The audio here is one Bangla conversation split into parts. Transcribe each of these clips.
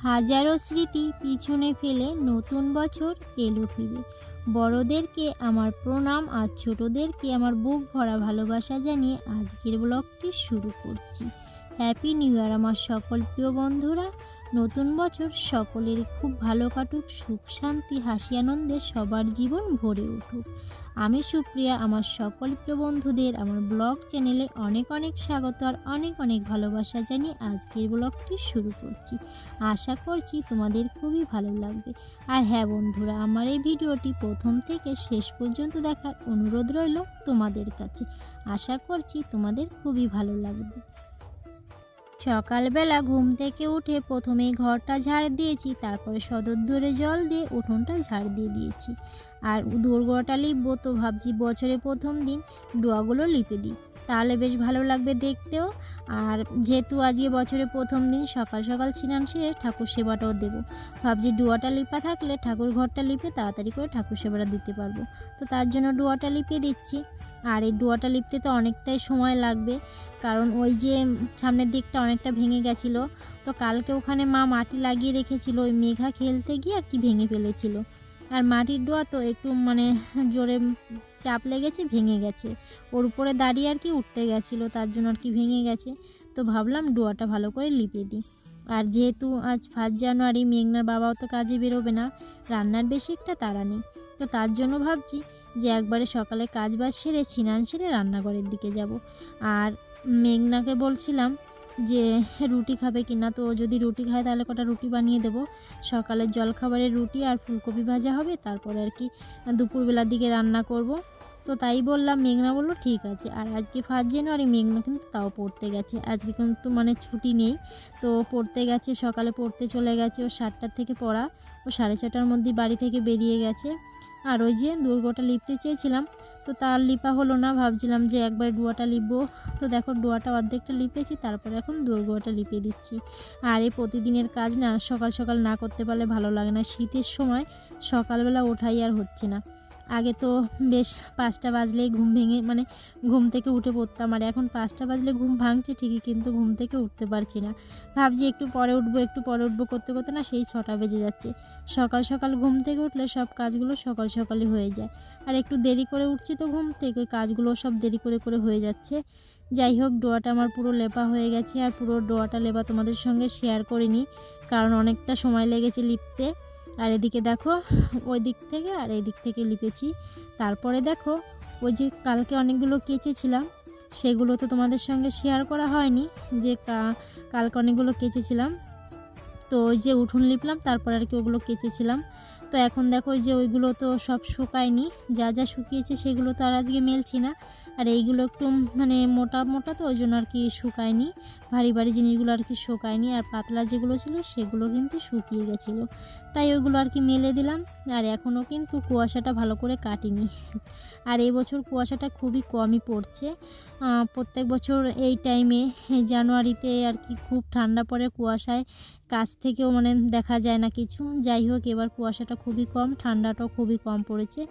হাজারো স্মৃতি পিছনে ফেলে নতুন বছর এলো ফিরে। বড়দেরকে আমার প্রণাম আর ছোটদেরকে আমার বুক ভরা ভালোবাসা জানিয়ে আজকের ব্লগটি শুরু করছি। হ্যাপি নিউ ইয়ার আমার সকল প্রিয় বন্ধুরা। নতুন বছর সকলের খুব ভালো কাটুক, সুখ শান্তি হাসি আনন্দে সবার জীবন ভরে উঠুক। আমি সুপ্রিয়া, আমার সকল প্রিয় বন্ধুদের আমার ব্লগ চ্যানেলে অনেক অনেক স্বাগত আর অনেক অনেক ভালোবাসা জানিয়ে আজকের ব্লগটি শুরু করছি। আশা করছি তোমাদের খুবই ভালো লাগবে। আর হ্যাঁ বন্ধুরা, আমার এই ভিডিওটি প্রথম থেকে শেষ পর্যন্ত দেখার অনুরোধ রইল তোমাদের কাছে। আশা করছি তোমাদের খুবই ভালো লাগবে। সকালবেলা ঘুম থেকে উঠে প্রথমেই ঘরটা ঝাড় দিয়েছি, তারপরে সদর ধরে জল দিয়ে উঠোনটা ঝাড় দিয়ে দিয়েছি। আর দোরগোড়াটা লিপবো, তো ভাবছি বছরে প্রথম দিন ডোয়াগুলো লিপে দিই, তাহলে বেশ ভালো লাগবে দেখতেও। আর যেহেতু আজকে বছরে প্রথম দিন, সকাল সকাল স্নান সেরে ঠাকুর সেবাটাও দেবো। ভাবছি ডোয়াটা লিপা থাকলে ঠাকুর ঘরটা লিপে তাড়াতাড়ি করে ঠাকুর সেবাটা দিতে পারবো, তো তার জন্য ডোয়াটা লিপিয়ে দিচ্ছি। আর এই ডোয়াটা লিপতে তো অনেকটাই সময় লাগবে, কারণ ওই যে সামনের দিকটা অনেকটা ভেঙে গেছিলো, তো কালকে ওখানে মা মাটি লাগিয়ে রেখেছিল, ওই মেঘা খেলতে গিয়ে আর কি ভেঙে ফেলেছিল। আর মাটির ডোয়া তো একটু জোরে চাপ লেগেছে, ভেঙে গেছে। ওর উপরে দাঁড়িয়ে আর কি উঠতে গেছিলো, তার জন্য আর কি ভেঙে গেছে। তো ভাবলাম ডোয়াটা ভালো করে লিপিয়ে দিই। আর যেহেতু আজ 1 জানুয়ারি, মেঘনার বাবাও তো কাজে বেরোবে না, রান্নার বেশি একটা তাড়া নেই, তো তার জন্য ভাবছি যে একবারে সকালে কাজ বাজ সেরে স্নান সেরে রান্নাঘরের দিকে যাব। আর মেঘনাকে বলছিলাম যে রুটি খাবে কিনা, তো যদি রুটি খায় তাহলে কটা রুটি বানিয়ে দেবো। সকালের জলখাবারের রুটি আর ফুলকপি ভাজা হবে, তারপরে আর কি দুপুরবেলার দিকে রান্না করব। তো তাই বললাম, মেঘনা বললো ঠিক আছে। আর আজকে 1 জানুয়ারি, মেঘনা কিন্তু তাও পড়তে গেছে, আজকে কিন্তু ছুটি নেই, তো পড়তে গেছে, সকালে পড়তে চলে গেছে। ও 7টার থেকে পড়া, ও 6:30টার মধ্যে বাড়ি থেকে বেরিয়ে গেছে। আর ওই যে দুর্গটা লিপতে চেয়েছিলাম, তো তার লিপা হলো না, ভাবছিলাম যে একবার ডোয়াটা লিপবো। তো দেখো ডোয়াটা অর্ধেকটা লিপেছি, তারপরে এখন দুর্গটা লিপে দিচ্ছি। আর এই প্রতিদিনের কাজ না সকাল সকাল না করতে পারলে ভালো লাগে না। শীতের সময় সকালবেলা ওঠাই আর হচ্ছে না। আগে তো বেশ 5টা বাজলেই ঘুম ভেঙে ঘুম থেকে উঠে পড়তাম, আর এখন 5টা বাজলে ঘুম ভাঙছে ঠিকই, কিন্তু ঘুম থেকে উঠতে পারছি না। ভাবছি একটু পরে উঠবো করতে করতে না সেই 6টা বেজে যাচ্ছে। সকাল সকাল ঘুম থেকে উঠলে সব কাজগুলো সকাল সকালই হয়ে যায়, আর একটু দেরি করে উঠছি তো ঘুম থেকে, কাজগুলো সব দেরি করে করে হয়ে যাচ্ছে। যাই হোক, ডোয়াটা আমার পুরো লেপা হয়ে গেছে। আর পুরো ডোয়াটা লেপা তোমাদের সঙ্গে শেয়ার করিনি, কারণ অনেকটা সময় লেগেছে লিপতে। আর এদিকে দেখো ওই দিক থেকে আর এই দিক থেকে লিপেছি। তারপরে দেখো ওই যে কালকে অনেকগুলো কেচেছিলাম, সেগুলো তো তোমাদের সঙ্গে শেয়ার করা হয়নি, যে কালকে অনেকগুলো কেচেছিলাম। তো ওই যে উঠোন লিপলাম, তারপর আর কি ওগুলো কেচেছিলাম। তো এখন দেখো ওই যে ওইগুলো তো সব শুকায়নি, যা যা শুকিয়েছে সেগুলো তো আর আজকে মেলছি না। আর এইগুলো একটু মোটা মোটা, তো ওই জন্য আর কি শুকায়নি, ভারী ভারী জিনিসগুলো আর কি শুকায়নি। আর পাতলা যেগুলো ছিল সেগুলো কিন্তু শুকিয়ে গেছিলো, তাই ওইগুলো আর কি মেলে দিলাম। আর এখনও কিন্তু কুয়াশাটা ভালো করে কাটিনি। আর এই বছর কুয়াশাটা খুবই কমই পড়ছে। প্রত্যেক বছর এই টাইমে জানুয়ারিতে আর কি খুব ঠান্ডা পড়ে, কুয়াশায় কাছ থেকেও দেখা যায় না কিছু। যাই হোক, এবার কুয়াশাটা খুবই কম, ঠান্ডাটাও খুবই কম পড়েছে।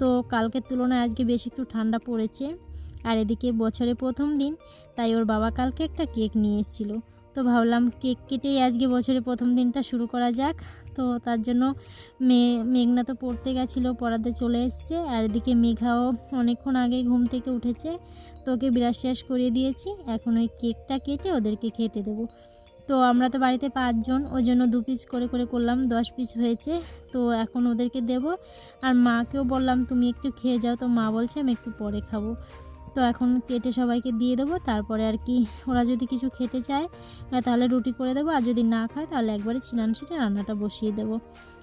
তো কালকের তুলনায় আজকে বেশ একটু ঠান্ডা পড়েছে। আর এদিকে বছরে প্রথম দিন, তাই ওর বাবা কালকে একটা কেক নিয়ে এসেছিলো, তো ভাবলাম কেক কেটেই আজকে বছরে প্রথম দিনটা শুরু করা যাক। তো তার জন্য মেঘনা তো পড়তে গেছিলো, পড়াতে চলে এসছে। আর এদিকে মেঘাও অনেকক্ষণ আগে ঘুম থেকে উঠেছে, তো ওকে ব্রাশ ট্রাশ করিয়ে দিয়েছি। এখন ওই কেকটা কেটে ওদেরকে খেতে দেবো। তো আমরা তো বাড়িতে 5 জন, ওই জন্য 2 পিস করে করে করলাম, 10 পিস হয়েছে। তো এখন ওদেরকে দেব। আর মাকেও বললাম তুমি একটু খেয়ে যাও, তো মা বলছে আমি একটু পরে খাবো। তো এখন কেটে সবাইকে দিয়ে দেবো, তারপরে আর কি ওরা যদি কিছু খেতে চায় তাহলে রুটি করে দেবো, আর যদি না খায় তাহলে একবারে স্নান সেরে রান্নাটা বসিয়ে দেবো।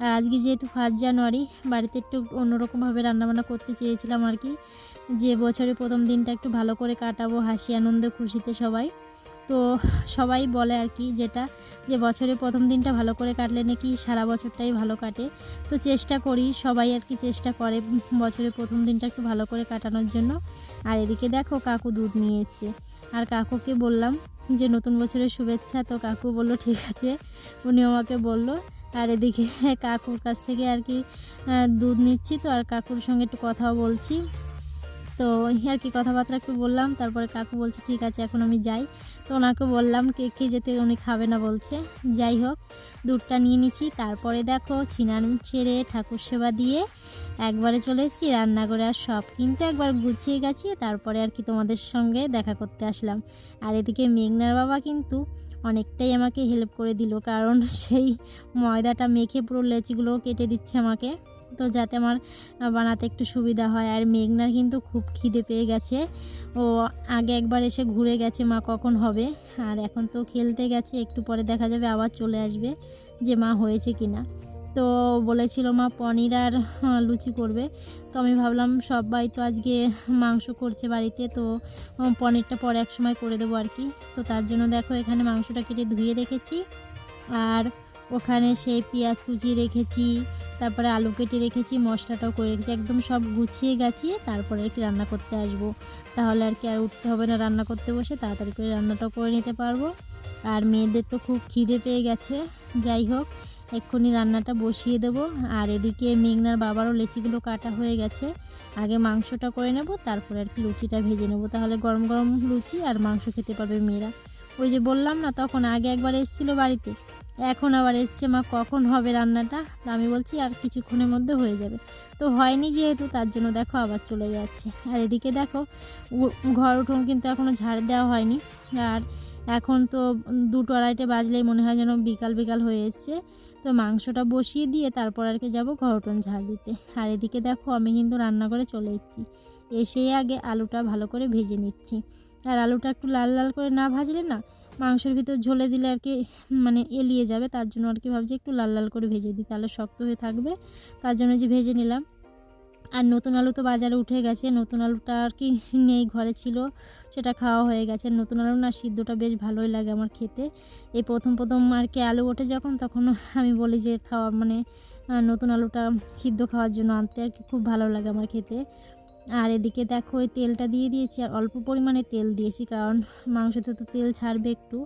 আর আজকে যেহেতু 1 জানুয়ারি, বাড়িতে একটু অন্যরকমভাবে রান্নাবান্না করতে চেয়েছিলাম আর কি, যে বছরের প্রথম দিনটা একটু ভালো করে কাটাবো হাসি আনন্দ খুশিতে সবাই। তো সবাই বলে আর কি যেটা, যে বছরের প্রথম দিনটা ভালো করে কাটলে নাকি সারা বছরটাই ভালো কাটে। তো চেষ্টা করি, সবাই আর কি চেষ্টা করে বছরের প্রথম দিনটা একটু ভালো করে কাটানোর জন্য। আর এদিকে দেখো কাকু দুধ নিয়ে এসছে, আর কাকুকে বললাম যে নতুন বছরের শুভেচ্ছা, তো কাকু বললো ঠিক আছে, উনি আমাকে বললো। আর এদিকে কাকুর কাছ থেকে আর কি দুধ নিচ্ছি, তো আর কাকুর সঙ্গে একটু কথাও বলছি। তো এই আর কি কথাবার্তা একটু বললাম। তারপরে কাকু বলছে ঠিক আছে এখন আমি যাই। তো ওনাকে বললাম কেক খেয়ে যেতে, উনি খাবে না বলছে। যাই হোক দুধটা নিয়ে নিচ্ছি। তারপরে দেখো স্নান সেরে ঠাকুর সেবা দিয়ে একবারে চলে এসেছি রান্নাঘরে। আর সব কিন্তু একবার গুছিয়ে গাছিয়ে তারপরে আর কি তোমাদের সঙ্গে দেখা করতে আসলাম। আর এদিকে মেঘনার বাবা কিন্তু অনেকটাই আমাকে হেল্প করে দিল, কারণ সেই ময়দাটা মেখে পুরো লেচিগুলোও কেটে দিচ্ছে আমাকে, তো যাতে আমার বানাতে একটু সুবিধা হয়। আর মেঘনার কিন্তু খুব খিদে পেয়ে গেছে। ও আগে একবার এসে ঘুরে গেছে মা কখন হবে, আর এখন তো খেলতে গেছে, একটু পরে দেখা যাবে আবার চলে আসবে যে মা হয়েছে কি না। তো বলেছিল মা পনির আর লুচি করবে। তো আমি ভাবলাম সবাই তো আজকে মাংস করছে বাড়িতে, তো পনিরটা পরে এক সময় করে দেবো আর কি। তো তার জন্য দেখো এখানে মাংসটা কেটে ধুয়ে রেখেছি, আর ওখানে সেই পেঁয়াজ কুচিয়ে রেখেছি, তারপরে আলু কেটে রেখেছি, মশলাটাও করে রেখেছি, একদম সব গুছিয়ে গাছিয়ে তারপরে আর কি রান্না করতে আসবো। তাহলে আর কি আর উঠতে হবে না, রান্না করতে বসে তাড়াতাড়ি করে রান্নাটাও করে নিতে পারবো। আর মেয়েদের তো খুব খিদে পেয়ে গেছে। যাই হোক এক্ষুনি রান্নাটা বসিয়ে দেবো। আর এদিকে মেঘনার বাবারও লেচিগুলো কাটা হয়ে গেছে, আগে মাংসটা করে নেব, তারপরে আর কি লুচিটা ভেজে নেব, তাহলে গরম গরম লুচি আর মাংস খেতে পারবে মেয়েরা। ওই যে বললাম না তখন আগে একবার এসেছিলো বাড়িতে, এখন আবার এসছে মা কখন হবে রান্নাটা। তো আমি বলছি আর কিছুক্ষণের মধ্যে হয়ে যাবে, তো হয়নি যেহেতু তার জন্য দেখো আবার চলে যাচ্ছে। আর এদিকে দেখো ঘর উঠোন কিন্তু এখনও ঝাড় দেওয়া হয়নি, আর এখন তো 2-2:30 বাজলেই মনে হয় যেন বিকাল বিকাল হয়ে এসছে। তো মাংসটা বসিয়ে দিয়ে তারপর আর কি যাবো ঘর উঠোন ঝাড় দিতে। আর এদিকে দেখো আমি কিন্তু রান্নাঘরে চলে এসেছি, এসেই আগে আলুটা ভালো করে ভেজে নিচ্ছি। আর আলুটা একটু লাল লাল করে না ভাজলে না মাংসের ভিতর ঝোলে দিলে আর কি মানে এলিয়ে যাবে, তার জন্য আর কি ভাবছি একটু লাল লাল করে ভেজে দিই, তাহলে শক্ত হয়ে থাকবে, তার জন্য যে ভেজে নিলাম। আর নতুন আলু তো বাজারে উঠে গেছে, নতুন আলুটা আর কি নেই, ঘরে ছিল, সেটা খাওয়া হয়ে গেছে। নতুন আলু না সিদ্ধটা বেশ ভালোই লাগে আমার খেতে। এই প্রথম প্রথম আর কি আলু ওঠে যখন, তখন আমি বলি যে খাওয়া মানে নতুন আলুটা সিদ্ধ খাওয়ার জন্য আনতে, আর কি খুব ভালো লাগে আমার খেতে। আর এদিকে দেখো ওই তেলটা দিয়ে দিয়েছি, আর অল্প পরিমাণে তেল দিয়েছি, কারণ মাংসতে তো তেল ছাড়বে একটু।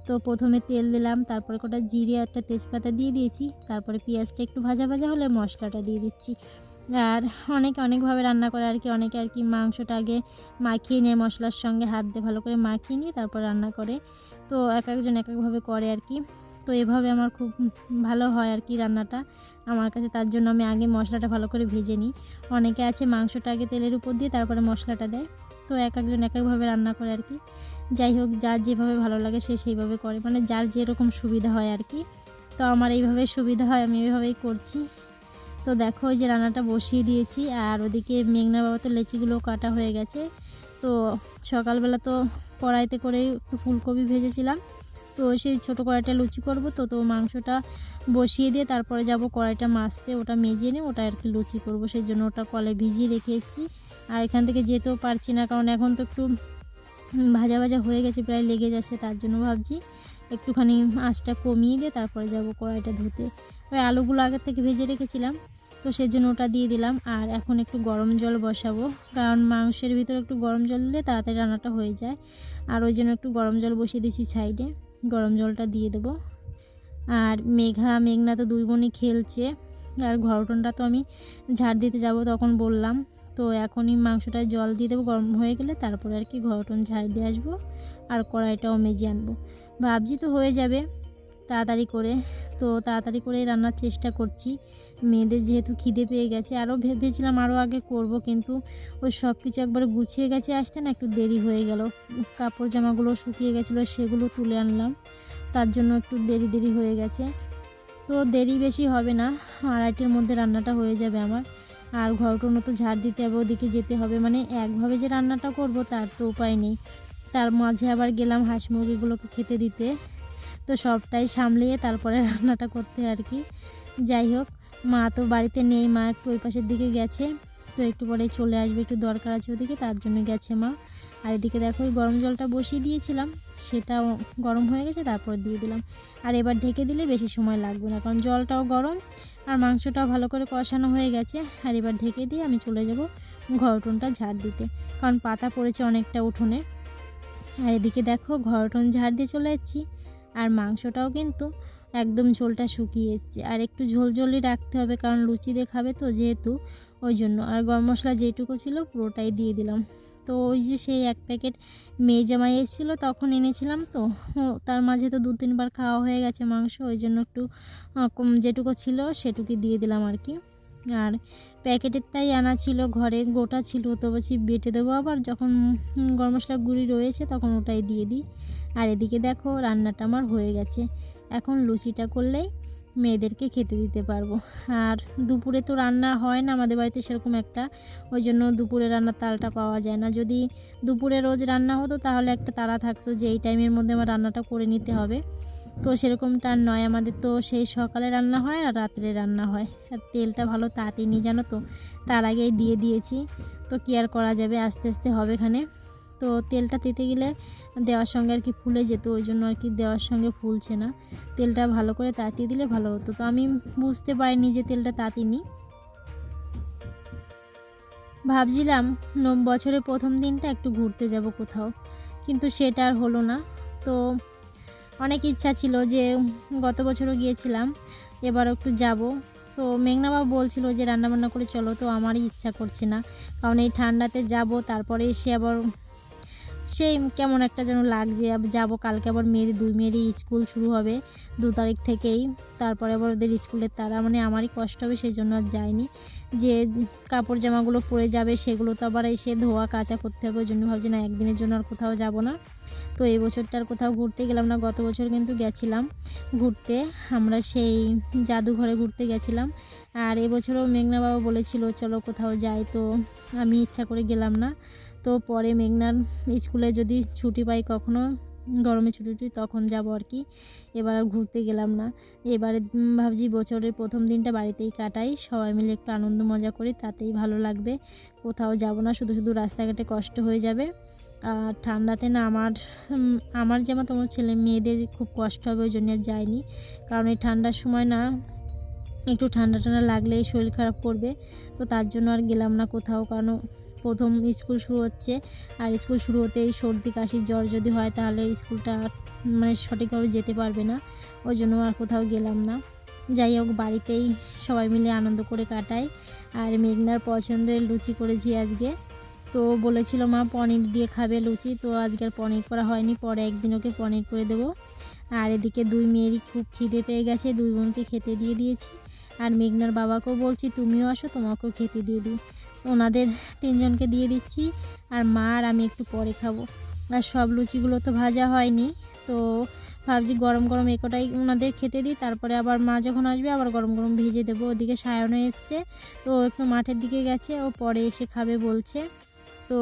তো প্রথমে তেল দিলাম, তারপরে কটা জিরে একটা তেজপাতা দিয়ে দিয়েছি, তারপরে পেঁয়াজটা একটু ভাজা ভাজা হলে মশলাটা দিয়ে দিচ্ছি। আর অনেকে অনেকভাবে রান্না করে আর কি, অনেকে আর কি মাংসটা আগে মাখিয়ে নেয় মশলার সঙ্গে, হাত দিয়ে ভালো করে মাখিয়ে নিয়ে তারপর রান্না করে। তো এক একজন এক একভাবে করে আর কি। তো এভাবে আমার খুব ভালো হয় আর কি রান্নাটা আমার কাছে, তার জন্য আমি আগে মশলাটা ভালো করে ভেজে নিই। অনেকে আছে মাংসটা আগে তেলের উপর দিয়ে তারপরে মশলাটা দেয়, তো এক একজন এক একভাবে রান্না করে আর কি। যাই হোক যার যেভাবে ভালো লাগে সে সেইভাবে করে, মানে যার যেরকম সুবিধা হয় আর কি। তো আমার এইভাবে সুবিধা হয়, আমি এইভাবেই করছি। তো দেখো ওই যে রান্নাটা বসিয়ে দিয়েছি, আর ওদিকে মেঘনা বাবা তো লেচিগুলো কাটা হয়ে গেছে। তো সকালবেলা তো কড়াইতে করে একটু ফুলকপি ভেজেছিলাম, তো সেই ছোটো কড়াইটা লুচি করব, তো মাংসটা বসিয়ে দিয়ে তারপরে যাব কড়াইটা মাজতে, ওটা মেজে নিয়ে ওটা আর কি লুচি করব, সেই জন্য ওটা কলে ভিজিয়ে রেখে এসেছি। আর এখান থেকে যেতেও পারছি না, কারণ এখন তো একটু ভাজা ভাজা হয়ে গেছে, প্রায় লেগে যাচ্ছে, তার জন্য ভাবছি একটুখানি আঁচটা কমিয়ে দিয়ে তারপরে যাব কড়াইটা ধুতে। ওই আলুগুলো আগের থেকে ভেজে রেখেছিলাম, তো সেই জন্য ওটা দিয়ে দিলাম। আর এখন একটু গরম জল বসাবো, কারণ মাংসের ভিতরে একটু গরম জল দিলে তাড়াতাড়ি রান্নাটা হয়ে যায়, আর ওই জন্য একটু গরম জল বসিয়ে দিয়েছি সাইডে, গরম জলটা দিয়ে দেবো। আর মেঘনা তো দুই বোনই খেলছে। আর ঘর উঠোনটা তো আমি ঝাড় দিতে যাব তখন বললাম, তো এখনই মাংসটায় জল দিয়ে দেবো, গরম হয়ে গেলে তারপরে আর কি ঘর উঠোন ঝাড় দিয়ে আসবো, আর কড়াইটাও মেজে আনবো। ভাবছি তো হয়ে যাবে তাড়াতাড়ি করে, তো তাড়াতাড়ি করে রান্নার চেষ্টা করছি। মেয়েদের যেহেতু খিদে পেয়ে গেছে, আরও ভেবেছিলাম আরও আগে করব, কিন্তু ওই সব কিছু একবারে গুছিয়ে গেছে আসতে না একটু দেরি হয়ে গেল। কাপড় জামাগুলো শুকিয়ে গেছিলো, সেগুলো তুলে আনলাম, তার জন্য একটু দেরি হয়ে গেছে। তো দেরি বেশি হবে না, 2:30-এর মধ্যে রান্নাটা হয়ে যাবে আমার। আর ঘর উঠোনও তো ঝাড় দিতে হবে, ওদিকে যেতে হবে, মানে একভাবে যে রান্নাটা করব তার তো উপায় নেই। তার মাঝে আবার গেলাম হাঁস মুরগিগুলোকে খেতে দিতে, তো সবটাই সামলিয়ে তারপরে রান্নাটা করতে আর কি। যাই হোক মা তো বাড়িতে নেই, মা একটু ওই পাশের দিকে গেছে, তো একটু পরেই চলে আসবে, একটু দরকার আছে ওদিকে, তার জন্য গেছে মা। আর এদিকে দেখো ওই গরম জলটা বসিয়ে দিয়েছিলাম, সেটাও গরম হয়ে গেছে, তারপর দিয়ে দিলাম। আর এবার ঢেকে দিলে বেশি সময় লাগবে না, কারণ জলটাও গরম আর মাংসটাও ভালো করে কষানো হয়ে গেছে। আর এবার ঢেকে দিয়ে আমি চলে যাব ঘর উঠোনটা ঝাড় দিতে, কারণ পাতা পড়েছে অনেকটা উঠোনে। আর এদিকে দেখো ঘর উঠোন ঝাড় দিয়ে চলে যাচ্ছি, আর মাংসটাও কিন্তু একদম ঝোলটা শুকিয়ে এসছে, আর একটু ঝোল ঝোলই রাখতে হবে, কারণ লুচি দিয়ে খাবে তো যেহেতু, ওই জন্য। আর গরম মশলা যেটুকু ছিল পুরোটাই দিয়ে দিলাম। তো ওই যে সেই 1 প্যাকেট মেয়ে জামাই এসেছিলো তখন এনেছিলাম, তো তার মাঝে তো 2-3 বার খাওয়া হয়ে গেছে মাংস, ওই জন্য একটু কম যেটুকু ছিল সেটুকুই দিয়ে দিলাম আর কি। আর প্যাকেটের তাই আনা ছিল, ঘরে গোটা ছিল, তো বলছি বেটে দেবো আবার, যখন গরম মশলার গুঁড়ি রয়েছে তখন ওটাই দিয়ে দিই। আর এদিকে দেখো রান্নাটা আমার হয়ে গেছে, এখন লুচিটা করলেই মেয়েদেরকে খেতে দিতে পারবো। আর দুপুরে তো রান্না হয় না আমাদের বাড়িতে সেরকম একটা, ওই জন্য দুপুরে রান্নার তালটা পাওয়া যায় না। যদি দুপুরে রোজ রান্না হতো তাহলে একটা তাড়া থাকতো যে এই টাইমের মধ্যে আমার রান্নাটা করে নিতে হবে, তো সেরকমটা নয় আমাদের। তো সেই সকালে রান্না হয় আর রাত্রে রান্না হয়। আর তেলটা ভালো তাতেনি জানো তো, তার আগেই দিয়ে দিয়েছি, তো কি আর করা যাবে, আস্তে আস্তে হবে এখানে। তো তেলটা তেতে গেলে দেওয়ার সঙ্গে আর কি ফুলে যেত, ওই জন্য আর কি দেওয়ার সঙ্গে ফুলছে না। তেলটা ভালো করে তাতিয়ে দিলে ভালো হতো, তো আমি বুঝতে পারিনি যে তেলটা তাতিনি। ভাবছিলাম বছরের প্রথম দিনটা একটু ঘুরতে যাব কোথাও, কিন্তু সেটা আর হলো না। তো অনেক ইচ্ছা ছিল যে গত বছরও গিয়েছিলাম, এবারও একটু যাব। তো মেঘনাবাবু বলছিল যে রান্নাবান্না করে চলো, তো আমারই ইচ্ছা করছে না, কারণ এই ঠান্ডাতে যাব, তারপরে এসে আবার সেই কেমন একটা যেন লাগছে। যাব কালকে আবার দুই মেয়েরই স্কুল শুরু হবে 2 তারিখ থেকেই, তারপরে আবার ওদের স্কুলের তারা, মানে আমারই কষ্ট হবে, সেই জন্য আর যাইনি। যে কাপড় জামাগুলো পরে যাবে সেগুলো তো আবার এসে ধোয়া কাচা করতে হবে, ওই জন্য ভাবছি না একদিনের জন্য আর কোথাও যাব না। তো এই বছরটা আর কোথাও ঘুরতে গেলাম না। গত বছর কিন্তু গেছিলাম ঘুরতে, আমরা সেই জাদুঘরে ঘুরতে গেছিলাম। আর এবছরও মেঘনা বাবা বলেছিল চলো কোথাও যাই, তো আমি ইচ্ছা করে গেলাম না। তো পরে মেঘনার স্কুলে যদি ছুটি পাই কখনো, গরমে ছুটি তখন যাব আর কি। এবার আর ঘুরতে গেলাম না। এবারে ভাবছি বছরের প্রথম দিনটা বাড়িতেই কাটাই, সবাই মিলে একটু আনন্দ মজা করি, তাতেই ভালো লাগবে। কোথাও যাব না, শুধু শুধু রাস্তাঘাটে কষ্ট হয়ে যাবে। আর ঠান্ডাতে না আমার যেমন তোমার ছেলে মেয়েদের খুব কষ্ট হবে, ওই জন্য আর যাইনি। কারণ এই ঠান্ডার সময় না একটু ঠান্ডা ঠান্ডা লাগলেই শরীর খারাপ করবে, তো তার জন্য আর গেলাম না কোথাও। কারণ প্রথম স্কুল শুরু হচ্ছে, আর স্কুল শুরু হতেই সর্দি কাশি জ্বর যদি হয় তাহলে স্কুলটা মানে সঠিকভাবে যেতে পারবে না, ওই জন্য আর কোথাও গেলাম না। যাই হোক বাড়িতেই সবাই মিলে আনন্দ করে কাটাই। আর মেঘনার পছন্দের লুচি করেছি আজকে, তো বলেছিল মা পনির দিয়ে খাবে লুচি, তো আজকে আর পনির করা হয়নি, পরে একদিন ওকে পনির করে দেবো। আর এদিকে দুই মেয়েরই খুব খিদে পেয়ে গেছে, দুই বোনকে খেতে দিয়ে দিয়েছি। আর মেঘনার বাবাকেও বলছি তুমিও আসো, তোমাকেও খেতে দিয়ে দিই। ওনাদের 3 জনকে দিয়ে দিচ্ছি, আর মা আর আমি একটু পরে খাবো। আর সব লুচিগুলো তো ভাজা হয়নি, তো ভাবছি গরম গরম একটাই ওনাদের খেতে দিই, তারপরে আবার মা যখন আসবে আবার গরম গরম ভেজে দেবো। ওদিকে সায়নও এসছে, তো একটু মাঠের দিকে গেছে, ও পরে এসে খাবে বলছে। তো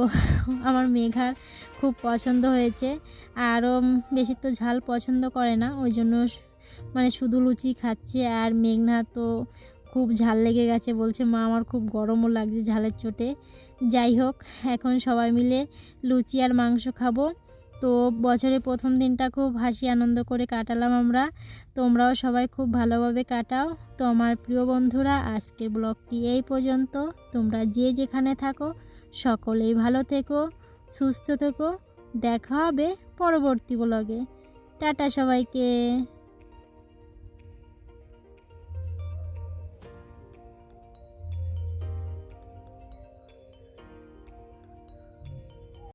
আমার মেঘার খুব পছন্দ হয়েছে, আরও বেশি তো ঝাল পছন্দ করে না, ওই জন্য মানে শুধু লুচি খাচ্ছে। আর মেঘনা তো খুব ঝাল লেগে গেছে, বলছে মা আমার খুব গরমও লাগছে ঝালের চোটে। যাই হোক এখন সবাই মিলে লুচি আর মাংস খাবো। তো বছরের প্রথম দিনটা খুব হাসি আনন্দ করে কাটালাম আমরা, তোমরাও সবাই খুব ভালোভাবে কাটাও। তো আমার প্রিয় বন্ধুরা আজকের ব্লগটি এই পর্যন্ত, তোমরা যে যেখানে থাকো সকলেই ভালো থেকো, সুস্থ থেকো, দেখা হবে পরবর্তী ব্লগে। টাটা সবাইকে।